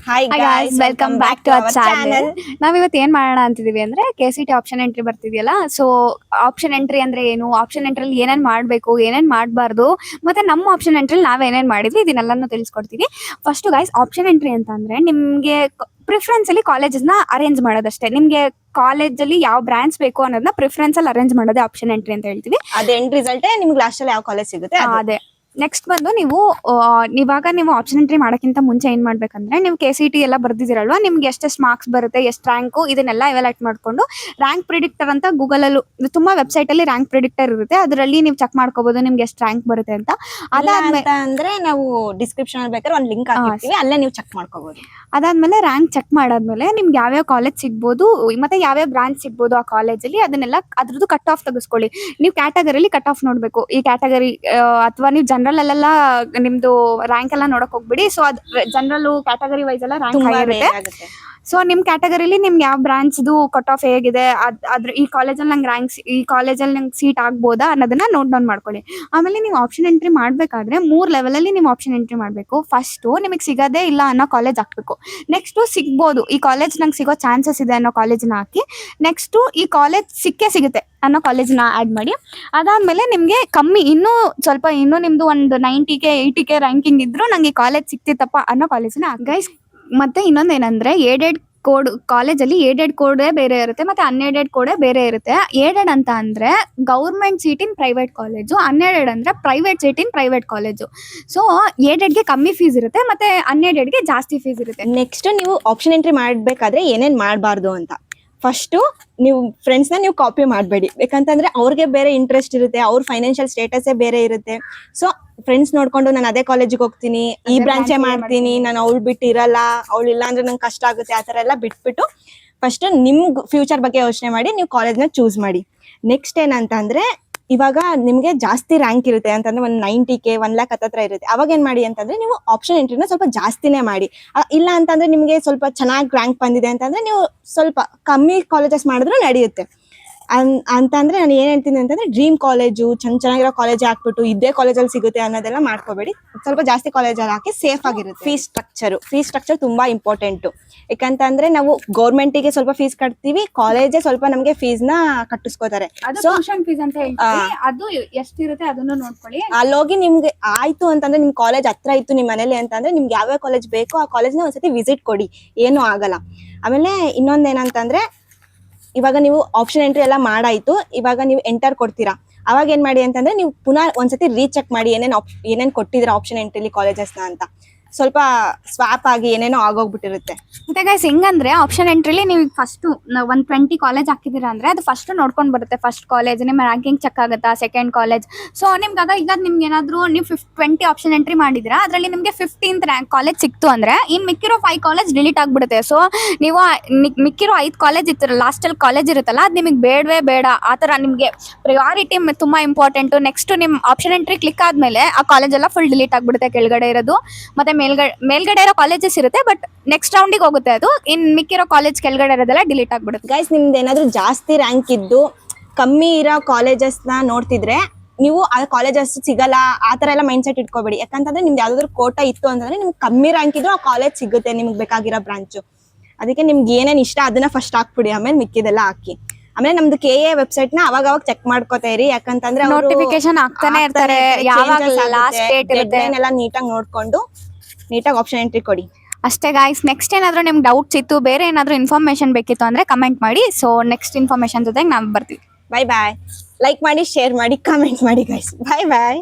Hi Hi guys, guys, welcome back to our channel. ನಾವಿವತ್ತು ಏನ್ ಮಾಡೋಣ ಅಂತಿದೀವಿ ಅಂದ್ರೆ KCT ಆಪ್ಷನ್ ಎಂಟ್ರಿ ಬರ್ತಿದೆಯಲ್ಲ, ಸೊ ಆಪ್ಷನ್ ಎಂಟ್ರಿ ಅಂದ್ರೆ ಏನು, ಆಪ್ಷನ್ ಎಂಟ್ರಿಲಿ ಏನೇನ್ ಮಾಡ್ಬೇಕು, ಏನೇನ್ ಮಾಡಬಾರ್ದು, ಮತ್ತೆ ನಮ್ಮ ಆಪ್ಷನ್ ಎಂಟ್ರಿಲಿ ನಾವ್ ಏನೇನ್ ಮಾಡಿದ್ವಿ ಇದನ್ನೆಲ್ಲನೂ ತಿಳಿಸ್ಕೊಡ್ತೀವಿ. ಫಸ್ಟ್ ಗೈಸ್, ಆಪ್ಷನ್ ಎಂಟ್ರಿ ಅಂತ ಅಂದ್ರೆ ನಿಮ್ಗೆ ಪ್ರಿಫರೆನ್ಸ್ ಅಲ್ಲಿ ಕಾಲೇಜಸ್ ನ ಅರೇಂಜ್ ಮಾಡೋದಷ್ಟೇ. ನಿಮ್ಗೆ ಕಾಲೇಜ್ ಅಲ್ಲಿ ಯಾವ ಬ್ರಾಂಚ್ ಬೇಕು ಅನ್ನೋದನ್ನ ಪ್ರಿಫರೆನ್ಸ್ ಅಲ್ಲಿ ಅರೇಂಜ್ ಮಾಡೋದೇ ಆಪ್ಷನ್ ಎಂಟ್ರಿ ಅಂತ ಹೇಳ್ತೀವಿ. ಅದೇ ಎಂಡ್ ರಿಸಲ್ಟ್ ನಿಮ್ಗೆ ಲಾಸ್ಟ್ ಅಲ್ಲಿ ಯಾವ ಕಾಲೇಜ್ ಸಿಗುತ್ತೆ ಅದೇ. ನೆಕ್ಸ್ಟ್ ಬಂದು ಇವಾಗ ನೀವು ಆಪ್ಷನ್ ಎಂಟ್ರಿ ಮಾಡೋಕ್ಕಿಂತ ಮುಂಚೆ ಏನ್ ಮಾಡ್ಬೇಕಂದ್ರೆ, ನೀವು KCT ಎಲ್ಲ ಬರ್ದಿದ್ದೀರಲ್ವಾ, ನಿಮ್ಗೆ ಎಷ್ಟೆಷ್ಟು ಮಾರ್ಕ್ಸ್ ಬರುತ್ತೆ, ಎಷ್ಟು ರ್ಯಾಂಕು, ಇದನ್ನೆಲ್ಲ ಎವಾಲ್ಯೂಯೇಟ್ ಮಾಡ್ಕೊಂಡು ರ್ಯಾಂಕ್ ಪ್ರಿಡಿಕ್ಟರ್ ಅಂತ ಗೂಗಲ್ ಅಲ್ಲೂ ತುಂಬಾ ವೆಬ್ಸೈಟ್ ಅಲ್ಲಿ ರ್ಯಾಂಕ್ ಪ್ರಿಡಿಕ್ಟರ್ ಇರುತ್ತೆ, ಅದರಲ್ಲಿ ನೀವು ಚೆಕ್ ಮಾಡ್ಕೋಬಹುದು ನಿಮ್ಗೆ ಎಷ್ಟು ರ್ಯಾಂಕ್ ಬರುತ್ತೆ ಅಂತ. ಅದಾದ್ಮೇಲೆ ಅಂದ್ರೆ ನಾವು ಡಿಸ್ಕ್ರಿಪ್ಷನ್ ಅಲ್ಲಿ ಬೇಕಾದ್ರೆ ಒಂದು ಲಿಂಕ್ ಹಾಕಿರ್ತೀವಿ, ಅಲ್ಲೇ ನೀವು ಚೆಕ್ ಮಾಡ್ಕೋಬಹುದು. ಅದಾದ್ಮೇಲೆ ರ್ಯಾಂಕ್ ಚೆಕ್ ಮಾಡಾದ್ಮೇಲೆ ನಿಮ್ಗೆ ಯಾವ್ಯಾವ ಕಾಲೇಜ್ ಸಿಗ್ಬೋದು ಮತ್ತೆ ಯಾವ್ಯಾವ ಬ್ರಾಂಚ್ ಸಿಗ್ಬೋದು ಆ ಕಾಲೇಜಲ್ಲಿ, ಅದನ್ನೆಲ್ಲ ಅದ್ರದ್ದು ಕಟ್ ಆಫ್ ತೆಗೆಸ್ಕೊಳ್ಳಿ. ನೀವು ಕ್ಯಾಟಗರಿಲಿ ಕಟ್ ಆಫ್ ನೋಡ್ಬೇಕು. ಈ ಕ್ಯಾಟಗರಿ ಅಥವಾ ನೀವು ಜನರಲ್ ಅಲ್ಲೆಲ್ಲ ನಿಮ್ದು ರ್ಯಾಂಕ್ ಎಲ್ಲ ನೋಡಕ್ ಹೋಗ್ಬಿಡಿ. ಸೊ ಅದ್ ಜನರಲ್ ಕ್ಯಾಟಗರಿ ವೈಸ್ ಎಲ್ಲ ರ್ಯಾಂಕ್ ಹೈ ಇರುತ್ತೆ. ಸೊ ನಿಮ್ ಕ್ಯಾಟಗರಿಲಿ ನಿಮ್ಗೆ ಯಾವ ಬ್ರಾಂಚ್ದು ಕಟ್ ಆಫ್ ಹೇಗಿದೆ, ಅದ್ರ ಈ ಕಾಲೇಜಲ್ಲಿ ನಂಗೆ ರ್ಯಾಂಕ್, ಈ ಕಾಲೇಜಲ್ಲಿ ನಂಗೆ ಸೀಟ್ ಆಗ್ಬೋದಾ ಅನ್ನೋದನ್ನ ನೋಟ್ ಡೌನ್ ಮಾಡ್ಕೊಳ್ಳಿ. ಆಮೇಲೆ ನೀವು ಆಪ್ಷನ್ ಎಂಟ್ರಿ ಮಾಡ್ಬೇಕಾದ್ರೆ 3 ಲೆವೆಲ್ ಅಲ್ಲಿ ನೀವು ಆಪ್ಷನ್ ಎಂಟ್ರಿ ಮಾಡ್ಬೇಕು. ಫಸ್ಟ್ ನಿಮಗೆ ಸಿಗದೇ ಇಲ್ಲ ಅನ್ನೋ ಕಾಲೇಜ್ ಹಾಕ್ಬೇಕು. ನೆಕ್ಸ್ಟ್ ಸಿಗ್ಬೋದು, ಈ ಕಾಲೇಜ್ ನಂಗೆ ಸಿಗೋ ಚಾನ್ಸಸ್ ಇದೆ ಅನ್ನೋ ಕಾಲೇಜ್ನ ಹಾಕಿ. ನೆಕ್ಸ್ಟ್ ಈ ಕಾಲೇಜ್ ಸಿಕ್ಕೇ ಸಿಗುತ್ತೆ ಅನ್ನೋ ಕಾಲೇಜ್ನ ಆಡ್ ಮಾಡಿ. ಅದಾದ್ಮೇಲೆ ನಿಮ್ಗೆ ಕಮ್ಮಿ ಇನ್ನೂ ನಿಮ್ದು ಒಂದು 90K 80K ರ್ಯಾಂಕಿಂಗ್ ಇದ್ರು ನಂಗೆ ಈ ಕಾಲೇಜ್ ಸಿಕ್ತಿತ್ತಪ್ಪ ಅನ್ನೋ ಕಾಲೇಜ್ನ ಗೈಸ್. ಮತ್ತೆ ಇನ್ನೊಂದೇನಂದ್ರೆ, ಏಡೆಡ್ ಕೋಡ್ ಕಾಲೇಜಲ್ಲಿ ಏಡೆಡ್ ಕೋಡೇ ಬೇರೆ ಇರುತ್ತೆ, ಮತ್ತೆ ಅನ್ಏಡೆಡ್ ಕೋಡೇ ಬೇರೆ ಇರುತ್ತೆ. ಏಡೆಡ್ ಅಂತ ಅಂದ್ರೆ government seat in private college, unaided ಅಂದ್ರೆ private seat in private college. So ಏಡೆಡ್ಗೆ ಕಮ್ಮಿ ಫೀಸ್ ಇರುತ್ತೆ, ಮತ್ತೆ ಅನ್ಏಡೆಡ್ಗೆ ಜಾಸ್ತಿ ಫೀಸ್ ಇರುತ್ತೆ. ನೆಕ್ಸ್ಟ್ ನೀವು ಆಪ್ಷನ್ ಎಂಟ್ರಿ ಮಾಡ್ಬೇಕಾದ್ರೆ ಏನೇನ್ ಮಾಡಬಾರ್ದು ಅಂತ, ಫಸ್ಟ್ ನೀವು ಫ್ರೆಂಡ್ಸ್ನ ನೀವು ಕಾಪಿ ಮಾಡಬೇಡಿ. ಯಾಕಂತಂದ್ರೆ ಅವ್ರಿಗೆ ಬೇರೆ ಇಂಟ್ರೆಸ್ಟ್ ಇರುತ್ತೆ, ಅವ್ರ ಫೈನಾನ್ಷಿಯಲ್ ಸ್ಟೇಟಸೇ ಬೇರೆ ಇರುತ್ತೆ. ಸೊ ಫ್ರೆಂಡ್ಸ್ ನೋಡ್ಕೊಂಡು ನಾನು ಅದೇ ಕಾಲೇಜಿಗೆ ಹೋಗ್ತೀನಿ, ಈ ಬ್ರಾಂಚೇ ಮಾಡ್ತೀನಿ, ನಾನು ಅವಳು ಬಿಟ್ಟು ಇರಲ್ಲ, ಅವಳು ಇಲ್ಲ ಅಂದ್ರೆ ನಂಗೆ ಕಷ್ಟ ಆಗುತ್ತೆ, ಆ ಥರ ಎಲ್ಲ ಬಿಟ್ಬಿಟ್ಟು ಫಸ್ಟ್ ನಿಮ್ಗೆ ಫ್ಯೂಚರ್ ಬಗ್ಗೆ ಯೋಚನೆ ಮಾಡಿ ನೀವು ಕಾಲೇಜ್ನ ಚೂಸ್ ಮಾಡಿ. ನೆಕ್ಸ್ಟ್ ಏನಂತ ಅಂದ್ರೆ, ಇವಾಗ ನಿಮ್ಗೆ ಜಾಸ್ತಿ ರ್ಯಾಂಕ್ ಇರುತ್ತೆ ಅಂತಂದ್ರೆ ಒಂದು 90K 1 lakh ಹತ್ರ ಇರುತ್ತೆ. ಅವಾಗ ಏನ್ ಮಾಡಿ ಅಂತಂದ್ರೆ, ನೀವು ಆಪ್ಷನ್ ಎಂಟ್ರಿನ ಸ್ವಲ್ಪ ಜಾಸ್ತಿನೇ ಮಾಡಿ. ಇಲ್ಲ ಅಂತಂದ್ರೆ ನಿಮ್ಗೆ ಸ್ವಲ್ಪ ಚೆನ್ನಾಗಿ ರ್ಯಾಂಕ್ ಬಂದಿದೆ ಅಂತಂದ್ರೆ ನೀವು ಸ್ವಲ್ಪ ಕಮ್ಮಿ ಕಾಲೇಜಸ್ ಮಾಡಿದ್ರು ನಡೆಯುತ್ತೆ. ಅಂತಂದ್ರೆ ನಾನು ಏನ್ ಹೇಳ್ತೀನಿ ಅಂತಂದ್ರೆ, ಡ್ರೀಮ್ ಕಾಲೇಜು ಚೆನ್ನಾಗಿರೋ ಕಾಲೇಜ್ ಹಾಕ್ಬಿಟ್ಟು ಇದೇ ಕಾಲೇಜಲ್ಲಿ ಸಿಗುತ್ತೆ ಅನ್ನೋದೆಲ್ಲ ಮಾಡ್ಕೋಬೇಡಿ. ಸ್ವಲ್ಪ ಜಾಸ್ತಿ ಕಾಲೇಜಲ್ಲಿ ಹಾಕಿ ಸೇಫ್ ಆಗಿರುತ್ತೆ. ಫೀಸ್ ಸ್ಟ್ರಕ್ಚರ್ ತುಂಬಾ ಇಂಪಾರ್ಟೆಂಟ್. ಯಾಕಂತಂದ್ರೆ ನಾವು ಗೌರ್ಮೆಂಟಿಗೆ ಸ್ವಲ್ಪ ಫೀಸ್ ಕಟ್ತೀವಿ, ಕಾಲೇಜೇ ಸ್ವಲ್ಪ ನಮ್ಗೆ ಫೀಸ್ ನ ಕಟ್ಟಿಸ್ಕೋತಾರೆ. ಫೀಸ್ ಅಂತ ಹೇಳ್ತೀವಿ, ಅದು ಎಷ್ಟಿರುತ್ತೆ ಅದನ್ನು ನೋಡ್ಕೊಳ್ಳಿ. ಅಲ್ಲೋಗಿ ನಿಮ್ಗೆ ಆಯ್ತು ಅಂತಂದ್ರೆ, ನಿಮ್ ಕಾಲೇಜ್ ಹತ್ರ ಇತ್ತು ನಿಮ್ ಮನೇಲಿ ಅಂತಂದ್ರೆ, ನಿಮ್ಗೆ ಯಾವ್ಯಾವ ಕಾಲೇಜ್ ಬೇಕೋ ಆ ಕಾಲೇಜ್ನ ಒಂದ್ಸತಿ ವಿಸಿಟ್ ಕೊಡಿ, ಏನು ಆಗಲ್ಲ. ಆಮೇಲೆ ಇನ್ನೊಂದೇನಂತಂದ್ರೆ, ಇವಾಗ ನೀವು ಆಪ್ಷನ್ ಎಂಟ್ರಿ ಎಲ್ಲ ಮಾಡಾಯ್ತು, ಇವಾಗ ನೀವು ಎಂಟರ್ ಕೊಡ್ತೀರಾ, ಅವಾಗ ಏನ್ ಮಾಡಿ ಅಂತಂದ್ರೆ, ನೀವು ಪುನಃ ಒಂದ್ಸತಿ ರೀಚೆಕ್ ಮಾಡಿ ಏನೇನ್ ಕೊಟ್ಟಿದ್ರ ಆಪ್ಷನ್ ಎಂಟ್ರಿಲಿ ಕಾಲೇಜಸ್ನ ಅಂತ. ಸ್ವಲ್ಪ ಸ್ವಾಪ್ ಆಗಿ ಏನೇನೋ ಆಗೋಗ್ಬಿಟ್ಟಿರುತ್ತೆ. ಮತ್ತೆ ಗೈಸ್, ಹೆಂಗಂದ್ರೆ ಆಪ್ಷನ್ ಎಂಟ್ರಿಲಿ ನೀವು ಫಸ್ಟ್ 120 ಕಾಲೇಜ್ ಹಾಕಿದೀರಾ ಅಂದ್ರೆ ಅದು ಫಸ್ಟ್ ನೋಡ್ಕೊಂಡ್ ಬರುತ್ತೆ. ಫಸ್ಟ್ ಕಾಲೇಜ್ ನಿಮ್ಮ ರ್ಯಾಂಕಿಂಗ್ ಚೆಕ್ ಆಗುತ್ತಾ, ಸೆಕೆಂಡ್ ಕಾಲೇಜ್. ಸೊ ನಿಮ್ಗೆ ಈಗ ನಿಮ್ಗೆ ಏನಾದ್ರು ನೀವು 20 ಆಪ್ಷನ್ ಎಂಟ್ರಿ ಮಾಡಿದಿರಾ, ಅದರಲ್ಲಿ ನಿಮ್ಗೆ 15th ರ್ಯಾಂಕ್ ಕಾಲೇಜ್ ಸಿಕ್ತು ಅಂದ್ರೆ ಇನ್ ಮಿಕ್ಕಿರೋ 5 ಕಾಲೇಜ್ ಡಿಲೀಟ್ ಆಗ್ಬಿಡುತ್ತೆ. ಸೊ ನೀವು ಮಿಕ್ಕಿರೋ 5 ಕಾಲೇಜ್ ಇರ್ತೀರ, ಲಾಸ್ಟ್ ಅಲ್ಲಿ ಕಾಲೇಜ್ ಇರುತ್ತಲ್ಲ, ಅದು ನಿಮಗೆ ಬೇಡವೇ ಬೇಡ. ಆ ಥರ ನಿಮಗೆ ಪ್ರಯಾರಿಟಿ ತುಂಬಾ ಇಂಪಾರ್ಟೆಂಟ್. ನೆಕ್ಸ್ಟ್ ನಿಮ್ ಆಪ್ಷನ್ ಎಂಟ್ರಿ ಕ್ಲಿಕ್ ಆದ್ಮೇಲೆ ಆ ಕಾಲೇಜ್ ಎಲ್ಲ ಫುಲ್ ಡಿಲೀಟ್ ಆಗ್ಬಿಡುತ್ತೆ, ಕೆಳಗಡೆ ಇರೋದು. ಮತ್ತೆ ಮೇಲ್ಗಡೆ ಇರೋ ಕಾಲೇಜಸ್ ಇರುತ್ತೆ, ಬಟ್ ನೆಕ್ಸ್ಟ್ ರೌಂಡಿಗೆ ಹೋಗುತ್ತೆ ಅದು. ಇನ್ ಮಿಕ್ಕಿರೋ ಕಾಲೇಜ್ ಕೆಳಗಡೆ ಇರೋದೆಲ್ಲ ಡಿಲೀಟ್ ಆಗ್ಬಿಡುತ್ತೆ. ಗೈಸ್, ನಿಮ್ದು ಏನಾದ್ರು ಜಾಸ್ತಿ ರ್ಯಾಂಕ್ ಇದ್ದು ಕಮ್ಮಿ ಇರೋ ಕಾಲೇಜಸ್ ನ ನೋಡ್ತಿದ್ರೆ, ನೀವು ಆ ಕಾಲೇಜಸ್ ಸಿಗಲ್ಲ ಆ ತರ ಎಲ್ಲ ಮೈಂಡ್ ಸೆಟ್ ಇಟ್ಕೋಬೇಡಿ. ಯಾಕಂತಂದ್ರೆ ನಿಮ್ದು ಯಾವ್ದಾದ್ರು ಕೋಟಾ ಇತ್ತು ಅಂತಂದ್ರೆ, ನಿಮ್ಗೆ ಕಮ್ಮಿ ರ್ಯಾಂಕ್ ಇದ್ರು ಆ ಕಾಲೇಜ್ ಸಿಗುತ್ತೆ ನಿಮ್ಗೆ ಬೇಕಾಗಿರೋ ಬ್ರಾಂಚ್. ಅದಕ್ಕೆ ನಿಮ್ಗೆ ಏನೇನ್ ಇಷ್ಟ ಅದನ್ನ ಫಸ್ಟ್ ಹಾಕ್ಬಿಡಿ, ಆಮೇಲೆ ಮಿಕ್ಕಿದೆಲ್ಲ ಹಾಕಿ. ಆಮೇಲೆ ನಮ್ದು KA ವೆಬ್ಸೈಟ್ ನ ಅವಾಗ ಚೆಕ್ ಮಾಡ್ಕೋತಾ ಇರಿ. ಯಾಕಂತಂದ್ರೆ ನೋಟಿಫಿಕೇಶನ್ ಆಗ್ತಾನೆ ಇರ್ತಾರೆ, ಯಾವಾಗ ಲಾಸ್ಟ್ ಡೇಟ್ ಇರುತ್ತೆ ಎಲ್ಲ ನೀಟಾಗಿ ನೋಡ್ಕೊಂಡು ನೀಟಾಗಿ ಆಪ್ಷನ್ ಎಂಟ್ರಿ ಕೊಡಿ ಅಷ್ಟೇ ಗಾಯ್ಸ್. ನೆಕ್ಸ್ಟ್ ಏನಾದ್ರು ನಿಮ್ಗೆ ಡೌಟ್ಸ್ ಇತ್ತು, ಬೇರೆ ಏನಾದ್ರು ಇನ್ಫಾರ್ಮೇಶನ್ ಬೇಕಿತ್ತು ಅಂದ್ರೆ ಕಮೆಂಟ್ ಮಾಡಿ. ಸೊ ನೆಕ್ಸ್ಟ್ ಇನ್ಫಾರ್ಮೇಶನ್ ಜೊತೆಗೆ ನಾವು ಬರ್ತೀವಿ. ಬಾಯ್ ಬಾಯ್. ಲೈಕ್ ಮಾಡಿ, ಶೇರ್ ಮಾಡಿ, ಕಮೆಂಟ್ ಮಾಡಿ ಗೈಸ್. ಬಾಯ್ ಬಾಯ್.